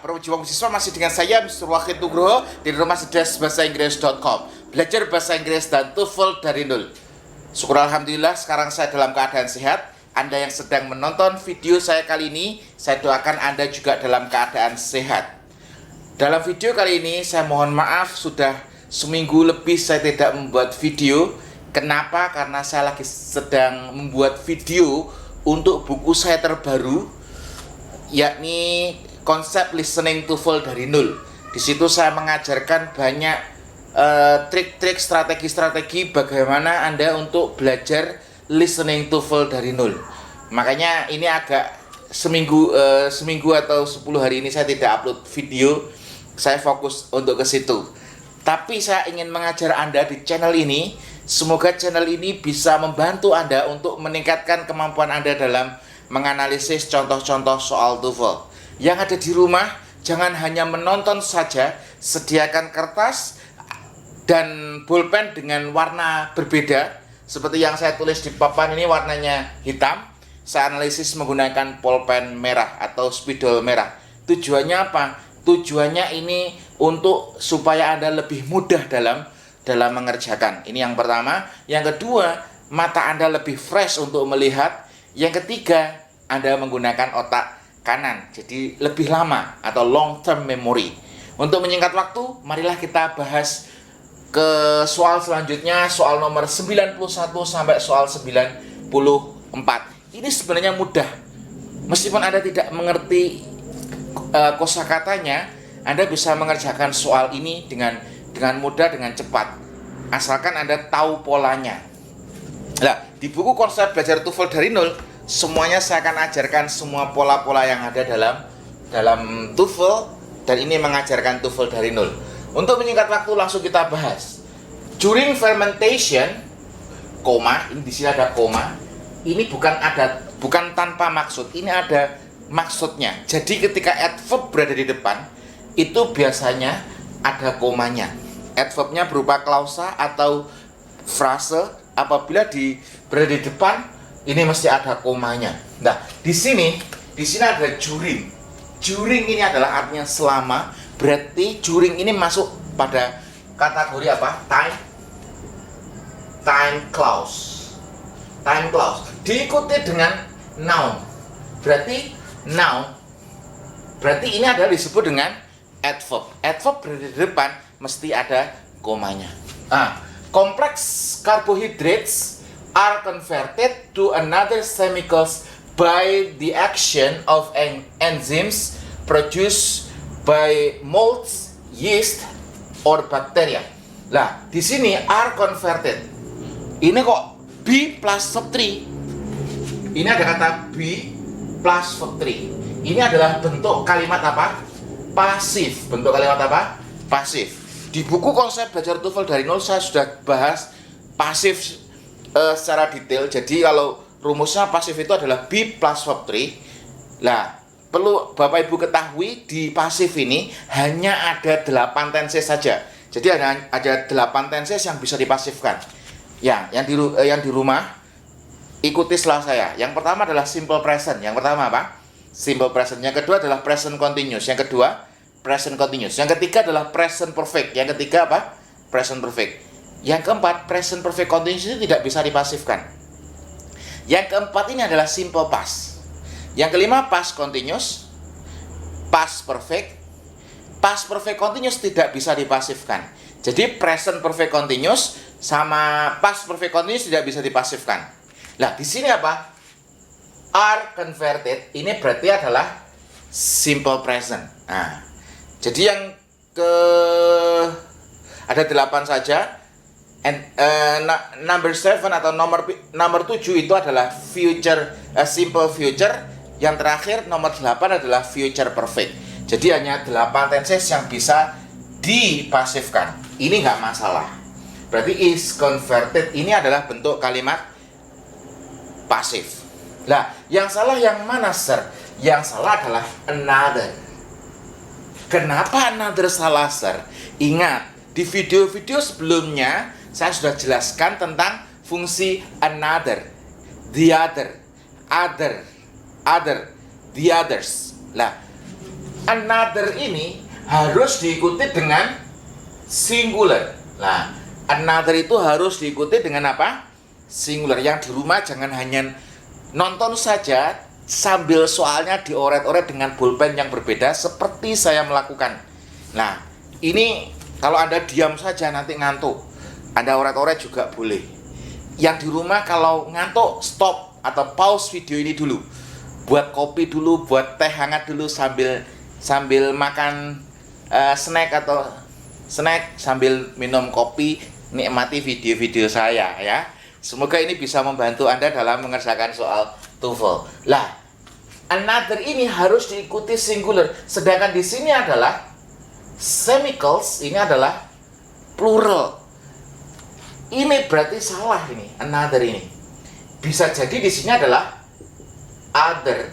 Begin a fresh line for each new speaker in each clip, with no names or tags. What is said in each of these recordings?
Berjuang Siswa masih dengan saya Mr. Wahid Nugroho di rumah cerdas bahasa-inggris.com. Belajar bahasa Inggris dan TOEFL dari nol. Syukur alhamdulillah sekarang saya dalam keadaan sehat. Anda yang sedang menonton video saya kali ini, saya doakan Anda juga dalam keadaan sehat. Dalam video kali ini saya mohon maaf sudah seminggu lebih saya tidak membuat video. Kenapa? Karena saya lagi sedang membuat video untuk buku saya terbaru, yakni konsep listening TOEFL dari nol. Di situ saya mengajarkan banyak trik-trik, strategi-strategi bagaimana Anda untuk belajar listening TOEFL dari nol. Makanya ini agak seminggu atau 10 hari ini saya tidak upload video. Saya fokus untuk ke situ. Tapi saya ingin mengajar Anda di channel ini. Semoga channel ini bisa membantu Anda untuk meningkatkan kemampuan Anda dalam menganalisis contoh-contoh soal TOEFL. Yang ada di rumah, jangan hanya menonton saja, sediakan kertas dan bolpen dengan warna berbeda. Seperti yang saya tulis di papan ini warnanya hitam. Saya analisis menggunakan bolpen merah atau spidol merah. Tujuannya apa? Tujuannya ini untuk supaya Anda lebih mudah dalam mengerjakan. Ini yang pertama. Yang kedua, mata Anda lebih fresh untuk melihat. Yang ketiga, Anda menggunakan otak kanan, jadi lebih lama atau long term memory. Untuk menyingkat waktu, marilah kita bahas ke soal selanjutnya, soal nomor 91 sampai soal 94. Ini sebenarnya mudah. Meskipun Anda tidak mengerti kosakatanya, Anda bisa mengerjakan soal ini dengan mudah, dengan cepat, asalkan Anda tahu polanya. Nah, di buku konsep belajar TOEFL dari nol, semuanya saya akan ajarkan semua pola-pola yang ada dalam TOEFL, dan ini mengajarkan TOEFL dari nol. Untuk menyingkat waktu, langsung kita bahas. During fermentation, koma, ini di sini ada koma. Ini bukan tanpa maksud, ini ada maksudnya. Jadi ketika adverb berada di depan, itu biasanya ada komanya. Adverbnya berupa klausa atau frase. Apabila berada di depan, ini mesti ada komanya. Nah, di sini ada during. During ini adalah artinya selama. Berarti during ini masuk pada kategori apa? Time clause. Time clause diikuti dengan noun. Berarti noun. Berarti ini adalah disebut dengan adverb. Adverb berada di depan mesti ada komanya. Complex carbohydrates are converted to another chemicals by the action of enzymes produced by molds, yeast, or bacteria. Lah, di sini are converted. Ini kok be plus verb 3. Ini ada kata be plus verb 3. Ini adalah bentuk kalimat apa? Pasif. Bentuk kalimat apa? Pasif. Di buku konsep belajar TOEFL dari nol saya sudah bahas pasif secara detail. Jadi kalau rumusnya pasif itu adalah be plus verb 3. Nah, perlu Bapak Ibu ketahui di pasif ini hanya ada 8 tenses saja. Jadi ada 8 tenses yang bisa dipasifkan. Ya, yang di rumah ikuti setelah saya. Yang pertama adalah simple present. Yang pertama apa? Simple present. Yang kedua adalah present continuous. Yang kedua present continuous. Yang ketiga adalah present perfect. Yang ketiga apa? Present perfect. Yang keempat, present perfect continuous itu tidak bisa dipasifkan. Yang keempat ini adalah simple past. Yang kelima, past continuous, past perfect. Past perfect continuous tidak bisa dipasifkan. Jadi present perfect continuous sama past perfect continuous tidak bisa dipasifkan. Nah, di sini apa? Are converted ini berarti adalah simple present. Nah, jadi yang ada 8 saja. Number 7 atau nomor 7 itu adalah future, simple future. Yang terakhir nomor 8 adalah future perfect. Jadi hanya 8 tenses yang bisa dipasifkan. Ini nggak masalah. Berarti is converted ini adalah bentuk kalimat pasif. Nah, yang salah yang mana, sir? Yang salah adalah another. Kenapa another salah, sir? Ingat, di video-video sebelumnya saya sudah jelaskan tentang fungsi another, the other, the others. Nah, another ini harus diikuti dengan singular. Nah, another itu harus diikuti dengan apa? Singular. Yang di rumah jangan hanya nonton saja sambil soalnya dioret-oret dengan bolpen yang berbeda seperti saya melakukan. Nah, ini kalau Anda diam saja nanti ngantuk. Anda oret-oret juga boleh. Yang di rumah kalau ngantuk, stop atau pause video ini dulu. Buat kopi dulu, buat teh hangat dulu sambil makan snack sambil minum kopi, nikmati video-video saya ya. Semoga ini bisa membantu Anda dalam mengerjakan soal TOEFL. Lah, another ini harus diikuti singular. Sedangkan di sini adalah semicals, ini adalah plural. Ini berarti salah ini, another ini. Bisa jadi di sini adalah other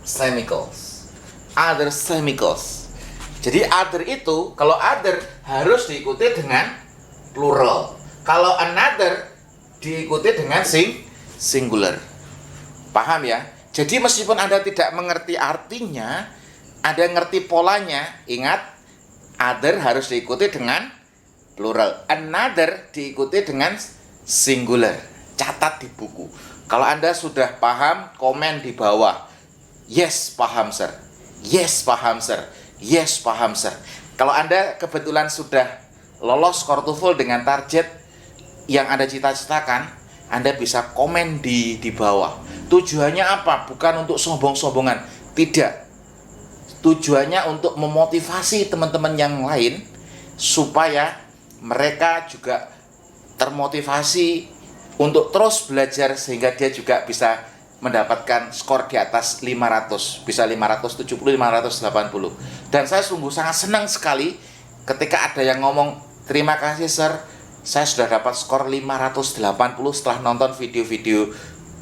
semicals. Other semicals. Jadi other itu, kalau other harus diikuti dengan plural. Kalau another diikuti dengan singular. Paham ya? Jadi meskipun Anda tidak mengerti artinya, Anda ngerti polanya. Ingat, other harus diikuti dengan plural. Another diikuti dengan singular. Catat di buku. Kalau Anda sudah paham, komen di bawah. Yes, paham sir. Yes, paham sir. Yes, paham sir. Kalau Anda kebetulan sudah lolos skor TOEFL dengan target yang Anda cita-citakan, Anda bisa komen di bawah. Tujuannya apa? Bukan untuk sombong-sombongan. Tidak. Tujuannya untuk memotivasi teman-teman yang lain supaya mereka juga termotivasi untuk terus belajar sehingga dia juga bisa mendapatkan skor di atas 500, bisa 570, 580. Dan saya sungguh sangat senang sekali ketika ada yang ngomong, terima kasih sir, saya sudah dapat skor 580 setelah nonton video-video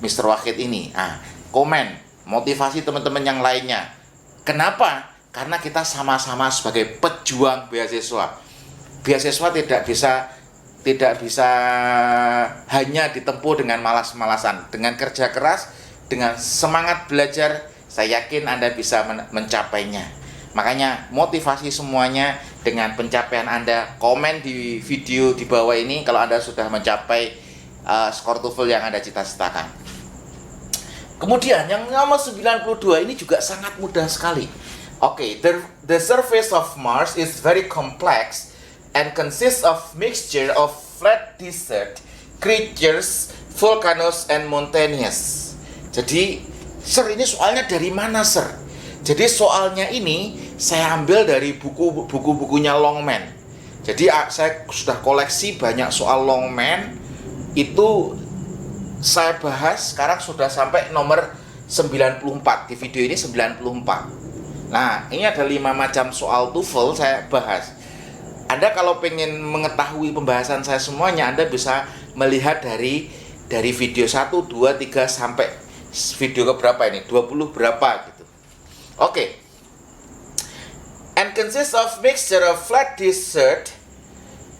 Mr. Wahid ini. Nah, komen, motivasi teman-teman yang lainnya. Kenapa? Karena kita sama-sama sebagai pejuang beasiswa. Beasiswa tidak bisa hanya ditempuh dengan malas-malasan. Dengan kerja keras, dengan semangat belajar, saya yakin Anda bisa mencapainya. Makanya motivasi semuanya dengan pencapaian Anda. Komen di video di bawah ini kalau Anda sudah mencapai skor TOEFL yang Anda cita-citakan. Kemudian yang nomor 92 ini juga sangat mudah sekali. Oke, the surface of Mars is very complex and consists of mixture of flat desert, craters, volcanoes, and mountains. Jadi, sir, ini soalnya dari mana, sir? Jadi soalnya ini saya ambil dari buku-bukunya Longman. Jadi saya sudah koleksi banyak soal Longman. Itu saya bahas sekarang sudah sampai nomor 94. Di video ini 94. Nah, ini ada 5 macam soal TOEFL saya bahas. Anda kalau pengen mengetahui pembahasan saya semuanya, Anda bisa melihat dari video 1, 2, 3 sampai video ke berapa ini? 20 berapa gitu. Oke. And consists of mixture of flat desert,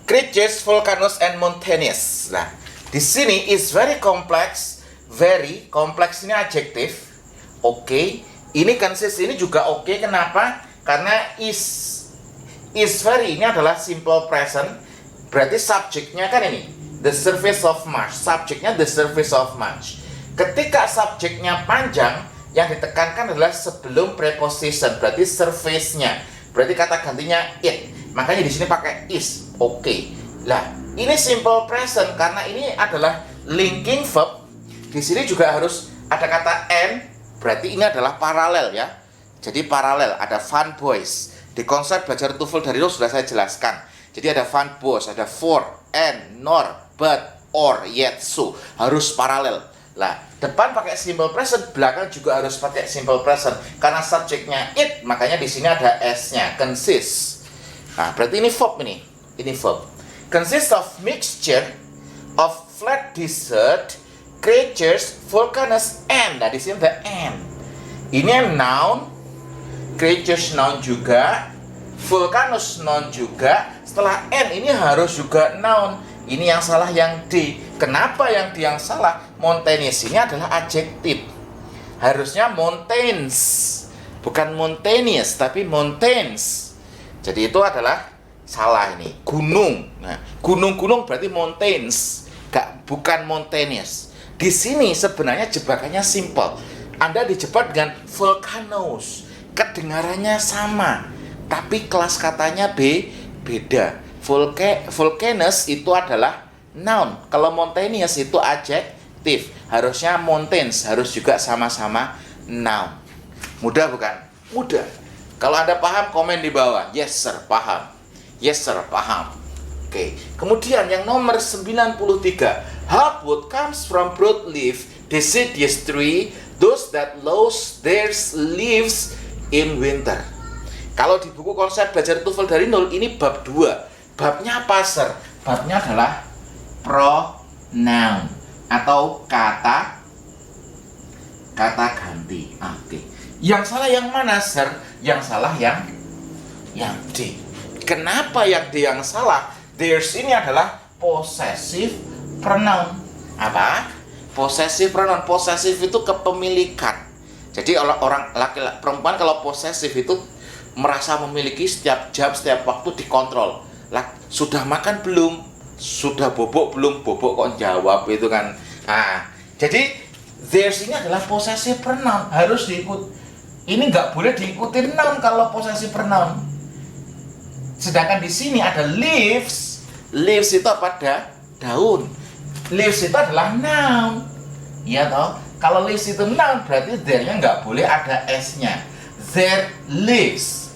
craters, volcanoes, and mountains. Nah, di sini is very complex. Very complex ini adjektif. Oke. Ini consist ini juga oke. Kenapa? Karena is very ini adalah simple present. Berarti subjeknya kan ini the surface of Mars. Subjeknya the surface of Mars. Ketika subjeknya panjang, yang ditekankan adalah sebelum preposition, berarti surface-nya. Berarti kata gantinya it. Makanya di sini pakai is. Oke. Lah, ini simple present karena ini adalah linking verb. Di sini juga harus ada kata and, berarti ini adalah paralel ya. Jadi paralel, ada fun boys. Di konsep belajar TOEFL dari dulu sudah saya jelaskan. Jadi ada fun boys, ada for, and, nor, but, or, yet, so. Harus paralel. Lah, depan pakai simple present, belakang juga harus pakai simple present. Karena subjeknya it, makanya di sini ada s-nya, consist. Nah, berarti ini verb ini. Ini verb. Consist of mixture of flat desert, craters, volcanoes, and. Nah, di sini ada and. Ini noun, craters noun juga, volcanoes noun juga. Setelah and ini harus juga noun. Ini yang salah yang D. Kenapa yang D yang salah? Mountainous ini adalah adjektif. Harusnya mountains. Bukan mountainous, tapi mountains. Jadi itu adalah salah ini. Gunung. Nah, gunung-gunung berarti mountains, bukan mountainous. Di sini sebenarnya jebakannya simple. Anda dijebak dengan volcanoes. Kedengarannya sama, tapi kelas katanya beda. Volcanoes itu adalah noun. Kalau mountainous itu adjektif. Harusnya mountains harus juga sama-sama noun. Mudah bukan? Mudah. Kalau Anda paham, komen di bawah. Yes sir, paham. Yes sir, paham. Oke. Kemudian yang nomor 93. Hardwood comes from broadleaf deciduous tree, those that lose their leaves in winter. Kalau di buku konsep belajar TOEFL dari nol, ini bab 2. Babnya apa, sir? Babnya adalah pronoun atau kata ganti. Oke. Yang salah yang mana, sir? Yang salah yang D. Kenapa yang D yang salah? Theirs ini adalah possessive pronoun. Apa? Possessive pronoun. Possessive itu kepemilikan. Jadi orang laki-laki perempuan kalau posesif itu merasa memiliki setiap jam, setiap waktu dikontrol. Sudah makan belum? Sudah bobok belum? Bobok kok jawab itu kan. Nah, jadi theirs ini adalah possessive pronoun, harus diikut. Ini nggak boleh diikuti noun kalau possessive pronoun. Sedangkan di sini ada leaves. Leaves itu apa? Daun. Leaves itu adalah noun. Iya toh? Kalau leaves itu noun berarti there-nya nggak boleh ada s-nya. Their leaves.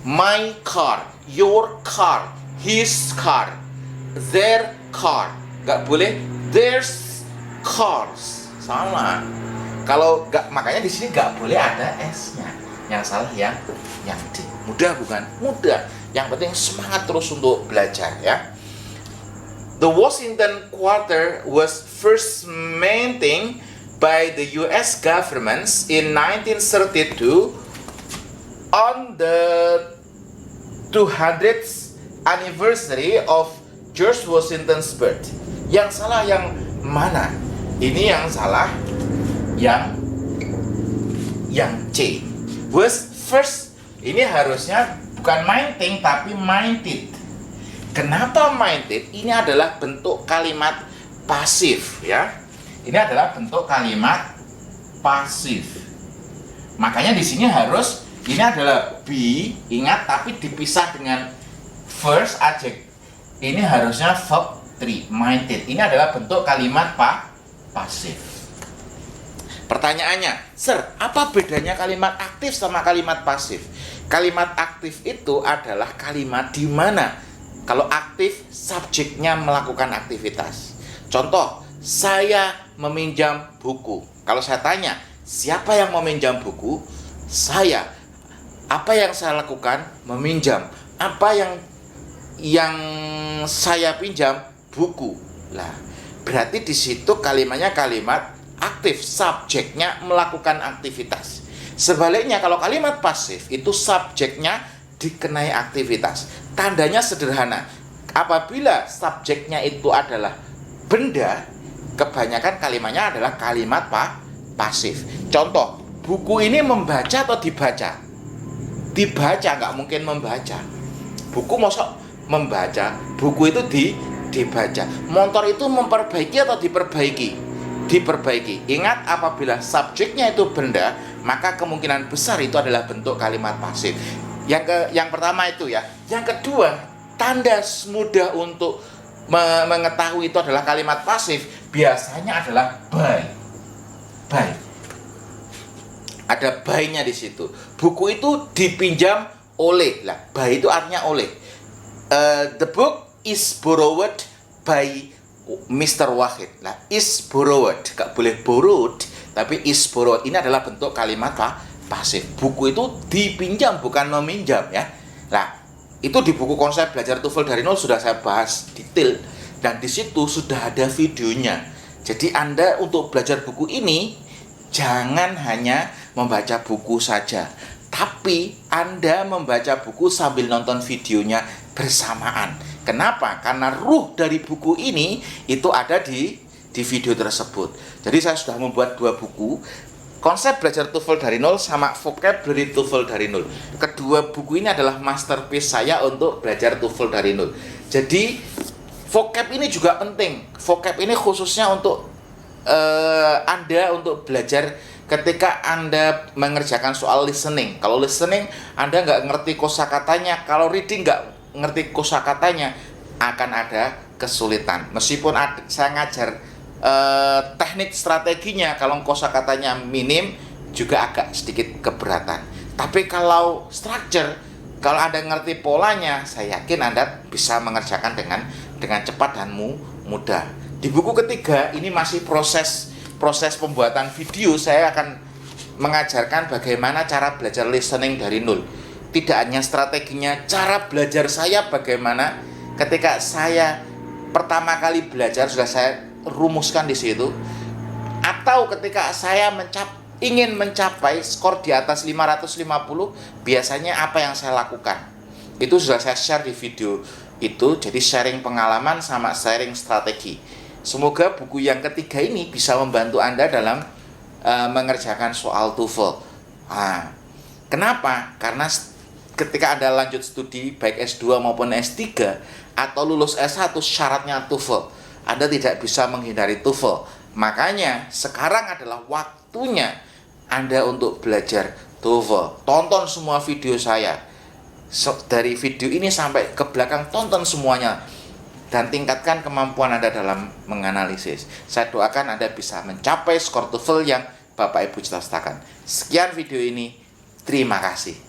My car, your car, his car, their car. Nggak boleh theirs cars. Salah. Kalau nggak, makanya di sini nggak boleh ada s-nya. Yang salah yang D. Mudah bukan? Mudah. Yang penting semangat terus untuk belajar ya. The Washington Quarter was first maintained by the US government in 1932 on the 200th anniversary of George Washington's birth. Yang salah yang mana? Ini yang salah yang C. Was first, ini harusnya bukan maintained tapi minded. Kenapa minded? Ini adalah bentuk kalimat pasif ya. Ini adalah bentuk kalimat pasif. Makanya di sini harus ini adalah be, ingat, tapi dipisah dengan first adjective. Ini harusnya verb 3, minded. Ini adalah bentuk kalimat pasif. Pertanyaannya, sir, apa bedanya kalimat aktif sama kalimat pasif? Kalimat aktif itu adalah kalimat di mana kalau aktif, subjeknya melakukan aktivitas. Contoh, saya meminjam buku. Kalau saya tanya, siapa yang meminjam buku? Saya. Apa yang saya lakukan? Meminjam. Apa yang saya pinjam? Buku. Lah, berarti di situ kalimatnya kalimat aktif, subjeknya melakukan aktivitas. Sebaliknya kalau kalimat pasif itu subjeknya dikenai aktivitas. Tandanya sederhana. Apabila subjeknya itu adalah benda, kebanyakan kalimatnya adalah kalimat pasif. Contoh, buku ini membaca atau dibaca? Dibaca, nggak mungkin membaca. Buku mosok membaca, buku itu dibaca. Motor itu memperbaiki atau diperbaiki? Diperbaiki. Ingat, apabila subjeknya itu benda, maka kemungkinan besar itu adalah bentuk kalimat pasif. Yang pertama itu ya. Yang kedua, tanda mudah untuk mengetahui itu adalah kalimat pasif biasanya adalah by. Ada by-nya di situ. Buku itu dipinjam oleh. Lah, by itu artinya oleh. The book is borrowed by Mr. Wahid. Lah, is borrowed. Gak boleh borrowed, tapi is borrowed. Ini adalah bentuk kalimat pasif. Buku itu dipinjam, bukan meminjam ya. Nah, itu di buku konsep belajar TOEFL dari nol sudah saya bahas detail, dan di situ sudah ada videonya. Jadi Anda untuk belajar buku ini jangan hanya membaca buku saja, tapi Anda membaca buku sambil nonton videonya bersamaan. Kenapa? Karena ruh dari buku ini itu ada di video tersebut. Jadi saya sudah membuat 2 buku. Konsep belajar TOEFL dari nol sama vocabulary TOEFL dari nol. Kedua buku ini adalah masterpiece saya untuk belajar TOEFL dari nol. Jadi vocab ini juga penting. Vocab ini khususnya untuk Anda untuk belajar ketika Anda mengerjakan soal listening. Kalau listening Anda nggak ngerti kosakatanya, kalau reading nggak ngerti kosakatanya, akan ada kesulitan. Meskipun saya ngajar teknik strateginya, kalau kosakatanya minim juga agak sedikit keberatan. Tapi kalau structure, kalau Anda ngerti polanya, saya yakin Anda bisa mengerjakan dengan cepat dan mudah. Di buku ketiga ini masih proses pembuatan video. Saya akan mengajarkan bagaimana cara belajar listening dari nol. Tidak hanya strateginya, cara belajar saya bagaimana ketika saya pertama kali belajar sudah saya rumuskan di situ. Atau ketika saya ingin mencapai skor di atas 550, biasanya apa yang saya lakukan. Itu sudah saya share di video itu. Jadi sharing pengalaman sama sharing strategi. Semoga buku yang ketiga ini bisa membantu Anda dalam mengerjakan soal TOEFL. Kenapa? Karena ketika Anda lanjut studi baik S2 maupun S3 atau lulus S1, syaratnya TOEFL. Anda tidak bisa menghindari TOEFL. Makanya sekarang adalah waktunya Anda untuk belajar TOEFL. Tonton semua video saya. Dari video ini sampai ke belakang, tonton semuanya. Dan tingkatkan kemampuan Anda dalam menganalisis. Saya doakan Anda bisa mencapai skor TOEFL yang Bapak Ibu cita-citakan. Sekian video ini. Terima kasih.